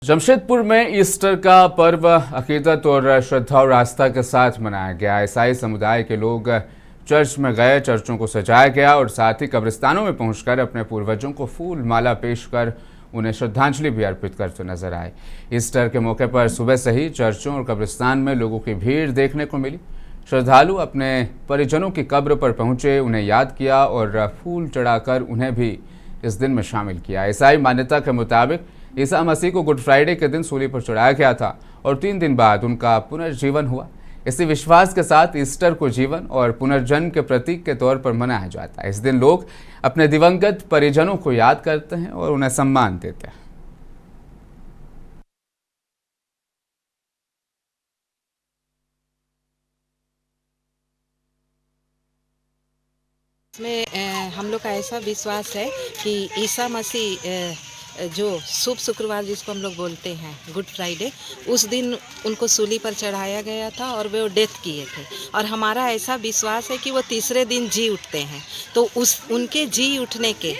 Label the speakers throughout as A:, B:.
A: जमशेदपुर में ईस्टर का पर्व अकीदत और श्रद्धा और आस्था के साथ मनाया गया। ईसाई समुदाय के लोग चर्च में गए, चर्चों को सजाया गया और साथ ही कब्रिस्तानों में पहुंचकर अपने पूर्वजों को फूल माला पेश कर उन्हें श्रद्धांजलि भी अर्पित करते नजर आए। ईस्टर के मौके पर सुबह से ही चर्चों और कब्रिस्तान में लोगों की भीड़ देखने को मिली। श्रद्धालु अपने परिजनों की कब्र पर पहुंचे, उन्हें याद किया और फूल चढ़ाकर उन्हें भी इस दिन में शामिल किया। ईसाई मान्यता के मुताबिक ईसा मसीह को गुड फ्राइडे के दिन सूली पर चढ़ाया गया था और 3 दिन बाद उनका पुनर्जीवन हुआ। इसी विश्वास के साथ ईस्टर को जीवन और पुनर्जन्म के प्रतीक के तौर पर मनाया जाता है। इस दिन लोग अपने दिवंगत परिजनों को याद करते हैं और उन्हें सम्मान देते हैं।
B: इसमें हम लोग का ऐसा विश्वास है कि ईसा मसीह जो शुभ शुक्रवार जिसको हम लोग बोलते हैं गुड फ्राइडे, उस दिन उनको सूली पर चढ़ाया गया था और वे डेथ किए थे। और हमारा ऐसा विश्वास है कि वो तीसरे दिन जी उठते हैं। तो उनके जी उठने के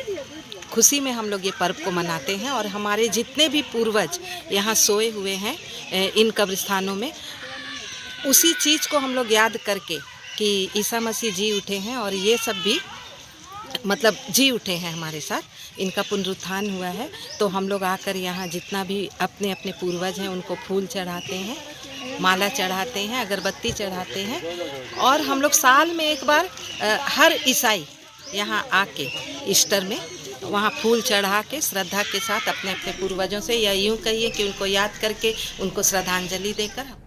B: खुशी में हम लोग ये पर्व को मनाते हैं। और हमारे जितने भी पूर्वज यहाँ सोए हुए हैं इन कब्रिस्तानों में, उसी चीज़ को हम लोग याद करके कि ईसा मसीह जी उठे हैं और ये सब भी मतलब जी उठे हैं हमारे साथ, इनका पुनरुत्थान हुआ है। तो हम लोग आकर यहाँ जितना भी अपने अपने पूर्वज हैं उनको फूल चढ़ाते हैं, माला चढ़ाते हैं, अगरबत्ती चढ़ाते हैं। और हम लोग साल में एक बार हर ईसाई यहाँ आके ईस्टर में वहाँ फूल चढ़ा के श्रद्धा के साथ अपने अपने पूर्वजों से, या यूँ कहिए कि उनको याद करके उनको श्रद्धांजलि देकर।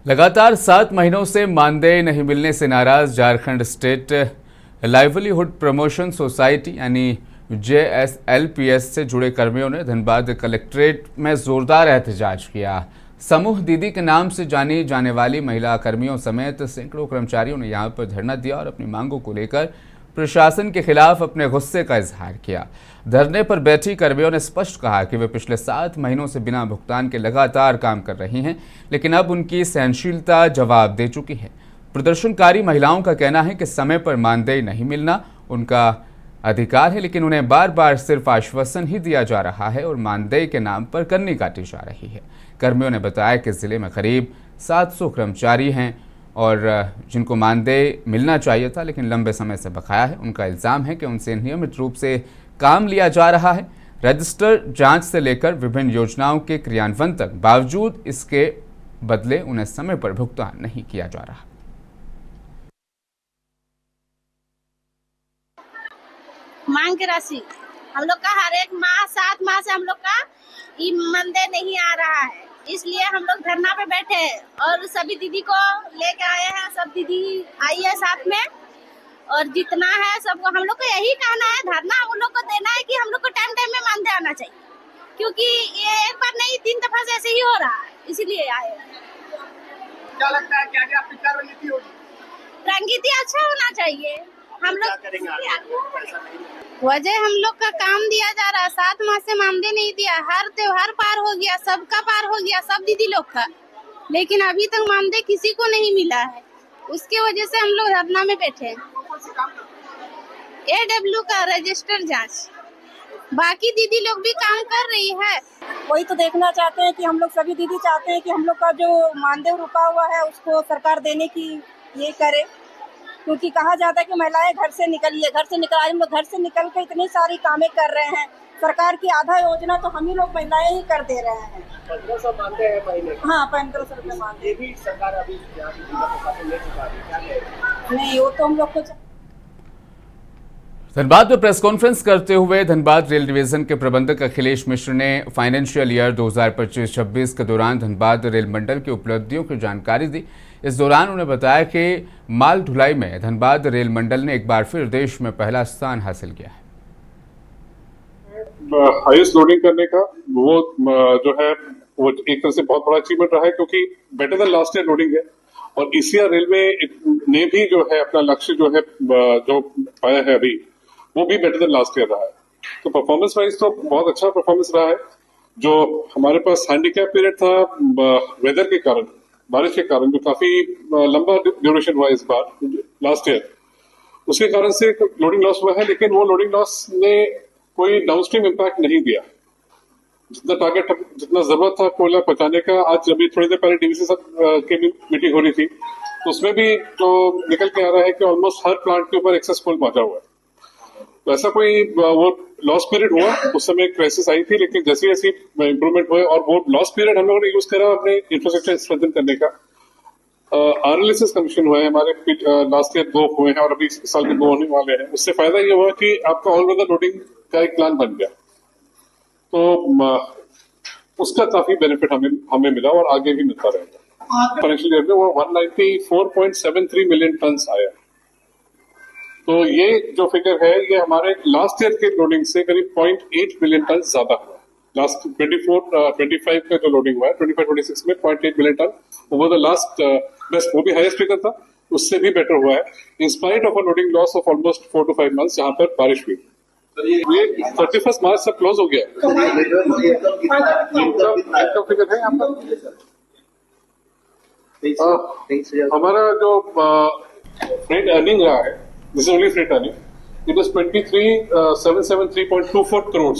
A: लगातार 7 महीनों से मानदेय नहीं मिलने से नाराज Jharkhand state livelihood promotion society यानी JSLPS से जुड़े कर्मियों ने धनबाद कलेक्ट्रेट में जोरदार एहतजाज किया। समूह दीदी के नाम से जानी जाने वाली महिला कर्मियों समेत सैकड़ों कर्मचारियों ने यहां पर धरना दिया और अपनी मांगों को लेकर प्रशासन के खिलाफ अपने गुस्से का इजहार किया। धरने पर बैठी कर्मियों ने स्पष्ट कहा कि वे पिछले 7 महीनों से बिना भुगतान के लगातार काम कर रही हैं, लेकिन अब उनकी सहनशीलता जवाब दे चुकी है। प्रदर्शनकारी महिलाओं का कहना है कि समय पर मानदेय नहीं मिलना उनका अधिकार है, लेकिन उन्हें बार बार सिर्फ आश्वासन ही दिया जा रहा है और मानदेय के नाम पर करनी काटी जा रही है। कर्मियों ने बताया कि जिले में करीब 700 कर्मचारी हैं और जिनको मानदेय मिलना चाहिए था लेकिन लंबे समय से बकाया है। उनका इल्ज़ाम है कि उनसे नियमित रूप से काम लिया जा रहा है, रजिस्टर जांच से लेकर विभिन्न योजनाओं के क्रियान्वयन तक, बावजूद इसके बदले उन्हें समय पर भुगतान नहीं किया जा रहा।
C: मांग की राशि हम लोग का हर एक माह 7 माह से हम लोग का मानदेय नहीं आ रहा है, इसलिए हम लोग धरना पे बैठे हैं और सभी दीदी को लेके आए हैं। सब दीदी आई है साथ में और जितना है सबको हम लोग को यही कहना है, धरना हम लोग को देना है कि हम लोग को टाइम टाइम में मानदेय आना चाहिए, क्योंकि ये एक बार नहीं 3 दफा से ऐसे ही हो रहा है, इसीलिए आए हैं।
D: क्या लगता है क्या आपकी क्या रणनीति होगी?
C: रणनीति अच्छा होना चाहिए। हम लोग वजह हम लोग का काम दिया जा रहा है, 7 माह से मानदेय नहीं दिया, हर त्योहार पार हो गया, सबका पार हो गया, सब दीदी लोग का, लेकिन अभी तक मानदेय किसी को नहीं मिला है। उसके वजह से हम लोग धरना में बैठे हैं। AW का रजिस्टर जांच, बाकी दीदी लोग भी काम कर रही है।
E: वही तो देखना चाहते हैं कि हम लोग सभी दीदी चाहते हैं कि हम लोग का जो मानदेय रुका हुआ है उसको सरकार देने की ये करे, क्योंकि कहा जाता है कि महिलाएं घर से निकलिए, घर से निकल, हम लोग घर से निकल के इतनी सारी कामें कर रहे हैं। सरकार की आधा योजना तो हम ही लोग महिलाएं ही कर दे रहे हैं।
D: 1500 मानते हैं महीने।
E: हाँ, 1500 रुपये मानते।
D: ये भी सरकार अभी ले चुका है,
E: नहीं, वो तो हम लोग को।
A: धनबाद में प्रेस कॉन्फ्रेंस करते हुए धनबाद रेल डिवीजन के प्रबंधक अखिलेश मिश्र ने फाइनेंशियल ईयर 2025-26 के दौरान धनबाद रेल मंडल की उपलब्धियों की जानकारी दी। इस दौरान उन्होंने बताया कि माल ढुलाई में धनबाद रेल मंडल ने एक बार फिर देश में पहला स्थान हासिल किया है।
F: हाईएस्ट लोडिंग करने का वो जो है वो एक तरह से बहुत बड़ा अचीवमेंट रहा है, क्योंकि better than last year loading है। और इस ईयर रेलवे ने भी जो है अपना लक्ष्य जो है जो पाया है अभी, वो भी बेटर देन लास्ट ईयर रहा है। तो परफॉर्मेंस वाइज तो बहुत अच्छा परफॉर्मेंस रहा है। जो हमारे पास हैंडीकैप पीरियड था वेदर के कारण, बारिश के कारण, जो काफी लंबा ड्यूरेशन हुआ इस बार लास्ट ईयर, उसके कारण से लोडिंग लॉस हुआ है, लेकिन वो लोडिंग लॉस ने कोई डाउनस्ट्रीम इम्पैक्ट नहीं दिया। जितना टारगेट जितना जरूरत था कोयला पहुंचाने का, आज अभी थोड़ी देर पहले डीवीसी की मीटिंग हो रही थी, तो उसमें भी जो निकल के आ रहा है कि ऑलमोस्ट हर प्लांट के ऊपर एक्सेस कोल पहुंचा हुआ है। तो ऐसा कोई वो लॉस पीरियड हुआ, उस समय क्राइसिस आई थी, लेकिन जैसे जैसे इंप्रूवमेंट हुए और वो लॉस पीरियड हम लोगों ने यूज करा अपने इंफ्रास्ट्रक्चर स्ट्रेंथन करने का। RLSS कमीशन हुए हैं हमारे, लास्ट ईयर 2 हुए हैं और अभी इस साल के 2 होने वाले हैं। उससे फायदा ये हुआ कि आपका ऑल वेदर लोडिंग का एक प्लान बन गया, तो उसका काफी बेनिफिट हमें मिला और आगे भी मिलता रहेगा। फाइनेंशियल ईयर में वो 194.73 मिलियन टन आया। तो ये जो फिगर है ये हमारे लास्ट ईयर के लोडिंग से करीब 0.8 मिलियन टन ज्यादा हुआ। लास्ट 24-25 का जो लोडिंग हुआ है 25-26 में 0.8 million tonne over the last best, वो भी हाईएस्ट फिगर था, उससे भी बेटर हुआ है in spite of a loading loss of almost 4 to 5 months जहां पर बारिश हुई। ये 31 मार्च से क्लोज हो गया। इनका फिगर है आपका, हमारा जो फ्रेट अर्निंग रहा है, this is only freight earning, it is 23,773.24 crore.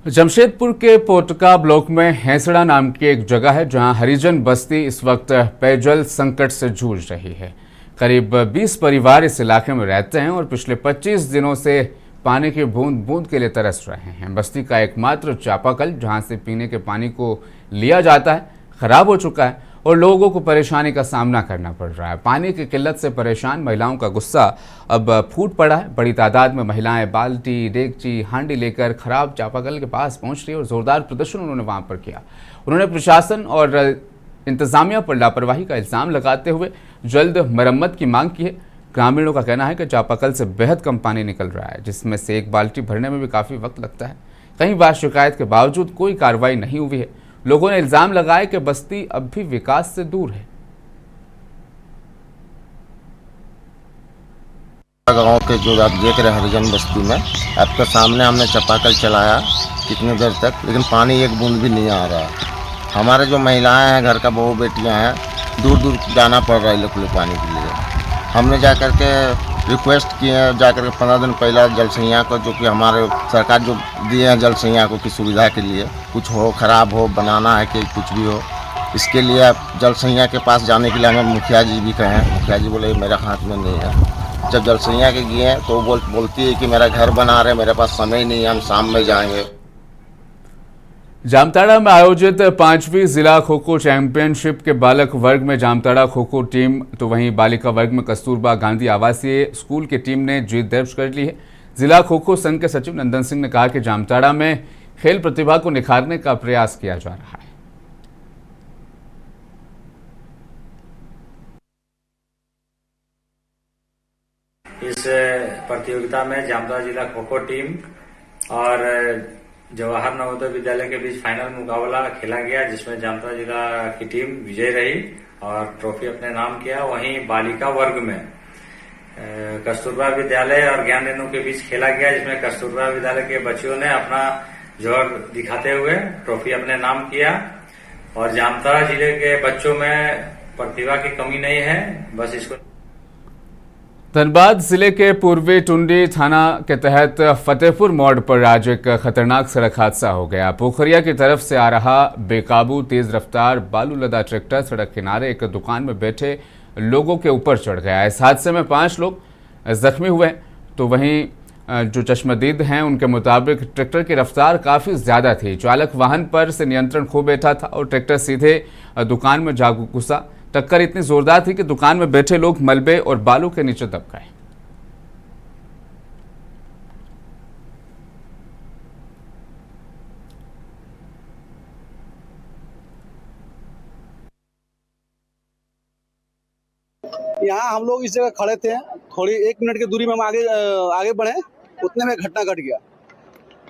A: Jamshedpur के पोटका ब्लॉक में हैंसड़ा नाम की एक जगह है जहां हरिजन बस्ती इस वक्त पेयजल संकट से जूझ रही है। करीब 20 परिवार इस इलाके में रहते हैं और पिछले 25 दिनों से पानी की बूंद बूंद के लिए तरस रहे हैं। बस्ती का एकमात्र चापाकल जहां से पीने के पानी को लिया जाता है खराब हो चुका है और लोगों को परेशानी का सामना करना पड़ रहा है। पानी की किल्लत से परेशान महिलाओं का गुस्सा अब फूट पड़ा है। बड़ी तादाद में महिलाएं बाल्टी, डेगची, हांडी लेकर खराब चापाकल के पास पहुंच रही और जोरदार प्रदर्शन उन्होंने वहां पर किया। उन्होंने प्रशासन और इंतजामिया पर लापरवाही का इल्जाम लगाते हुए जल्द मरम्मत की मांग की है। ग्रामीणों का कहना है कि चापाकल से बेहद कम पानी निकल रहा है, जिसमें से एक बाल्टी भरने में भी काफ़ी वक्त लगता है। कई बार शिकायत के बावजूद कोई कार्रवाई नहीं हुई है। लोगों ने इल्जाम लगाया कि बस्ती अब भी विकास से दूर है।
G: गाँव के जो आप देख रहे हैं हरिजन बस्ती में, आपके सामने हमने चापाकल चलाया कितनी देर तक, लेकिन पानी एक बूंद भी नहीं आ रहा। हमारे जो महिलाएं हैं, घर का बहू बेटियां हैं, दूर दूर जाना पड़ रहा है लोग पानी के लिए। हमने जा कर के रिक्वेस्ट किए हैं, जा कर के 15 दिन पहले जल संयंत्र को, जो कि हमारे सरकार जो दिए हैं जल संयंत्र को की सुविधा के लिए, कुछ हो खराब हो बनाना है कि कुछ भी हो, इसके लिए आप जल संयंत्र के पास जाने के लिए हमें मुखिया जी भी कहे। मुखिया जी बोले मेरे हाथ में नहीं है। जब जल संयंत्र के गए हैं तो बोलती है कि मेरा घर बना रहे, मेरे पास समय नहीं है, हम शाम में जाएंगे।
A: जामताड़ा में आयोजित 5वीं जिला खो खो चैंपियनशिप के बालक वर्ग में जामताड़ा खो खो टीम, तो वहीं बालिका वर्ग में कस्तूरबा गांधी आवासीय स्कूल की टीम ने जीत दर्ज कर ली है। जिला खो खो संघ के सचिव नंदन सिंह ने कहा कि जामताड़ा में खेल प्रतिभा को निखारने का प्रयास किया जा रहा है।
H: इस प्रतियोगिता में जामताड़ा जिला खो खो टीम और जवाहर नवोदय विद्यालय के बीच फाइनल मुकाबला खेला गया, जिसमें जामताड़ा जिला की टीम विजय रही और ट्रॉफी अपने नाम किया। वहीं बालिका वर्ग में कस्तूरबा विद्यालय और ज्ञान रेणु के बीच खेला गया, जिसमें कस्तूरबा विद्यालय के बच्चों ने अपना जोर दिखाते हुए ट्रॉफी अपने नाम किया। और जामताड़ा जिले के बच्चों में प्रतिभा की कमी नहीं है, बस इसको।
A: धनबाद जिले के पूर्वी टुंडी थाना के तहत फतेहपुर मोड़ पर आज एक खतरनाक सड़क हादसा हो गया। पोखरिया की तरफ से आ रहा बेकाबू तेज रफ्तार बालू लदा ट्रैक्टर सड़क किनारे एक दुकान में बैठे लोगों के ऊपर चढ़ गया। इस हादसे में 5 लोग जख्मी हुए, तो वहीं जो चश्मदीद हैं उनके मुताबिक ट्रैक्टर की रफ्तार काफ़ी ज़्यादा थी। चालक वाहन पर से नियंत्रण खो बैठा था और ट्रैक्टर सीधे दुकान में जा घुसा। टक्कर इतनी जोरदार थी कि दुकान में बैठे लोग मलबे और बालू के नीचे दब गए।
D: यहाँ हम लोग इस जगह खड़े थे, थोड़ी 1 मिनट की दूरी में हम आगे बढ़े, उतने में घटना घट गया।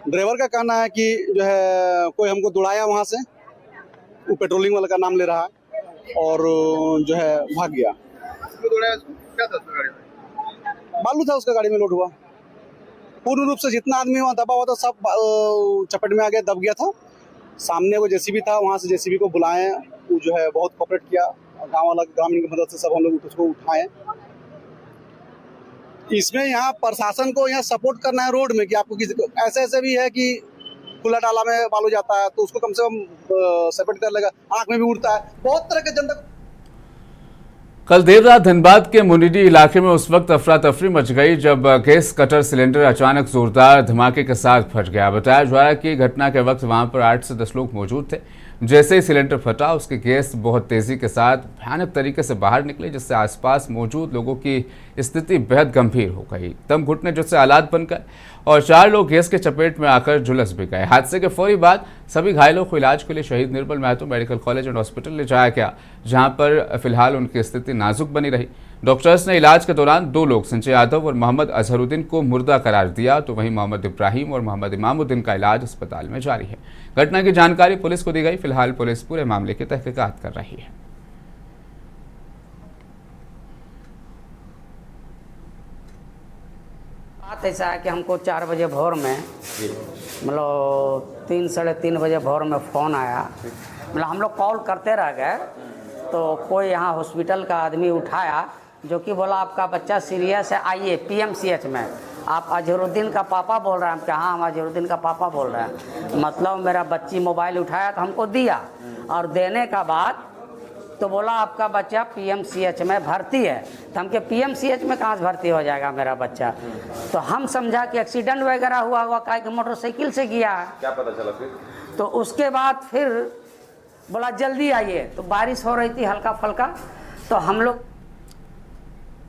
D: ड्राइवर का कहना है कि जो है कोई हमको दौड़ाया वहाँ से, वो पेट्रोलिंग वाला का नाम ले रहा है और जो है भाग गया। क्या था उसका गाड़ी में? बालू था उसका गाड़ी में लोड हुआ। पूर्ण रूप से जितना आदमी वहाँ दबा हुआ था सब चपेट में आ गया, दब गया था। सामने वो जेसीबी था, वहाँ से जेसीबी को बुलाए, वो जो है बहुत कोऑपरेट किया। गाँव वाला ग्रामीण की मदद से सब हम लोग उसको उठाए। इसमें यहाँ प्रशासन को यहाँ सपोर्ट करना है रोड में, कि आपको किसी को ऐसे भी है कि खुला डाला में बालू जाता है तो उसको कम से कम सेपरेट कर लेगा, आँख में भी उड़ता है, बहुत तरह के जनता।
A: कल देर रात धनबाद के मुनिडी इलाके में उस वक्त अफरा तफरी मच गई जब गैस कटर सिलेंडर अचानक जोरदार धमाके के साथ फट गया। बताया जा रहा है कि घटना के वक्त वहां पर 8 से 10 लोग मौजूद थे। जैसे ही सिलेंडर फटा, उसकी गैस बहुत तेजी के साथ भयानक तरीके से बाहर निकली, जिससे आसपास मौजूद लोगों की स्थिति बेहद गंभीर हो गई। दम घुटने जैसे हालात बन गए और 4 लोग गैस के चपेट में आकर झुलस भी गए। हादसे के फौरी बाद सभी घायलों को इलाज के लिए Shaheed Nirmal Mahato medical college and hospital ले जाया गया, जहां पर फिलहाल उनकी स्थिति नाजुक बनी रही। डॉक्टर्स ने इलाज के दौरान 2 लोग संजय यादव और मोहम्मद अजहरुद्दीन को मुर्दा करार दिया, तो वहीं मोहम्मद इब्राहिम और मोहम्मद इमामुद्दीन का इलाज अस्पताल में जारी है। घटना की जानकारी पुलिस को दी गई। फिलहाल पुलिस पूरे मामले की तहकीकात कर रही है।
I: बात ऐसा है कि हमको 4 बजे भोर में मतलब 3 साढ़े 3 बजे भोर में फ़ोन आया। मतलब हम लोग कॉल करते रह गए तो कोई यहाँ हॉस्पिटल का आदमी उठाया जो कि बोला आपका बच्चा सीरियस है, आइए PMCH में। आप अजहरुद्दीन का पापा बोल रहे हैं? हम कहा हाँ, हम अजहरुद्दीन का पापा बोल रहे हैं। मतलब मेरा बच्ची मोबाइल उठाया तो हमको दिया और देने का बाद तो बोला आपका बच्चा PMCH में भर्ती है। तो हम के PMCH में कहाँ से भर्ती हो जाएगा मेरा बच्चा? तो हम समझा कि एक्सीडेंट वगैरह हुआ हुआ, काहे कि मोटरसाइकिल से गया है।
J: क्या पता चला फिर?
I: तो उसके बाद फिर बोला जल्दी आइए। तो बारिश हो रही थी हल्का फुल्का, तो हम लोग